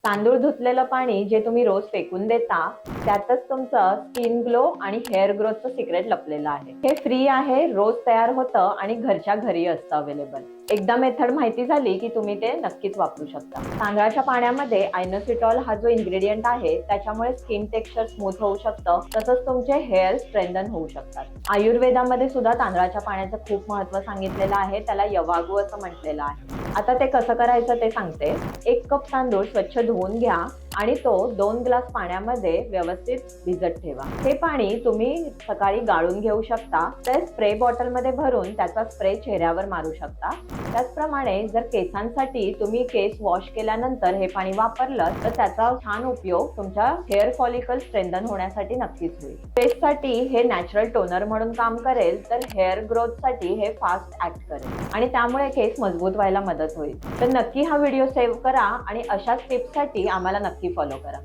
तांदूळ धुतलेलं पाणी जे तुम्ही रोज फेकून देता त्यातच तुमचं स्किन ग्लो आणि हेअर ग्रोथचं सिक्रेट लपलेलं आहे. हे फ्री आहे, रोज तयार होतं आणि घरच्या घरी असतं अवेलेबल. एकदा मेथड माहिती झाली की तुम्ही ते नक्कीच वापरू शकता. तांदळाच्या पाण्यामध्ये आयनोसिटॉल हा जो इन्ग्रेडियंट आहे त्याच्यामुळे स्किन टेक्स्चर स्मूथ होऊ शकतं, तसंच तुमचे हेअर स्ट्रेंथन होऊ शकतात. आयुर्वेदामध्ये सुद्धा तांदळाच्या पाण्याचं खूप महत्त्व सांगितलेलं आहे, त्याला यवागू असं म्हटलेलं आहे. आता ते कसं करायचं ते सांगते. 1 कप तांदूळ स्वच्छ धुवून घ्या आणि तो 2 ग्लास पाण्यामध्ये व्यवस्थित भिजत ठेवा. हे पाणी तुम्ही सकाळी गाळून घेऊ शकता, तर स्प्रे बॉटलमध्ये भरून त्याचा स्प्रे चेहऱ्यावर मारू शकता. त्याचप्रमाणे जर केसांसाठी तुम्ही केस वॉश केल्यानंतर हे पाणी वापरलं तर त्याचा छान उपयोग तुमच्या हेअर फॉलिकल स्ट्रेंथन होण्यासाठी नक्कीच होईल. फेससाठी हे नॅचरल टोनर म्हणून काम करेल, तर हेअर ग्रोथसाठी हे फास्ट ऍक्ट करेल आणि त्यामुळे केस मजबूत व्हायला मदत होईल. तर नक्की हा व्हिडिओ सेव्ह करा आणि अशाच टिप्ससाठी आम्हाला नक्की फॉलो करा.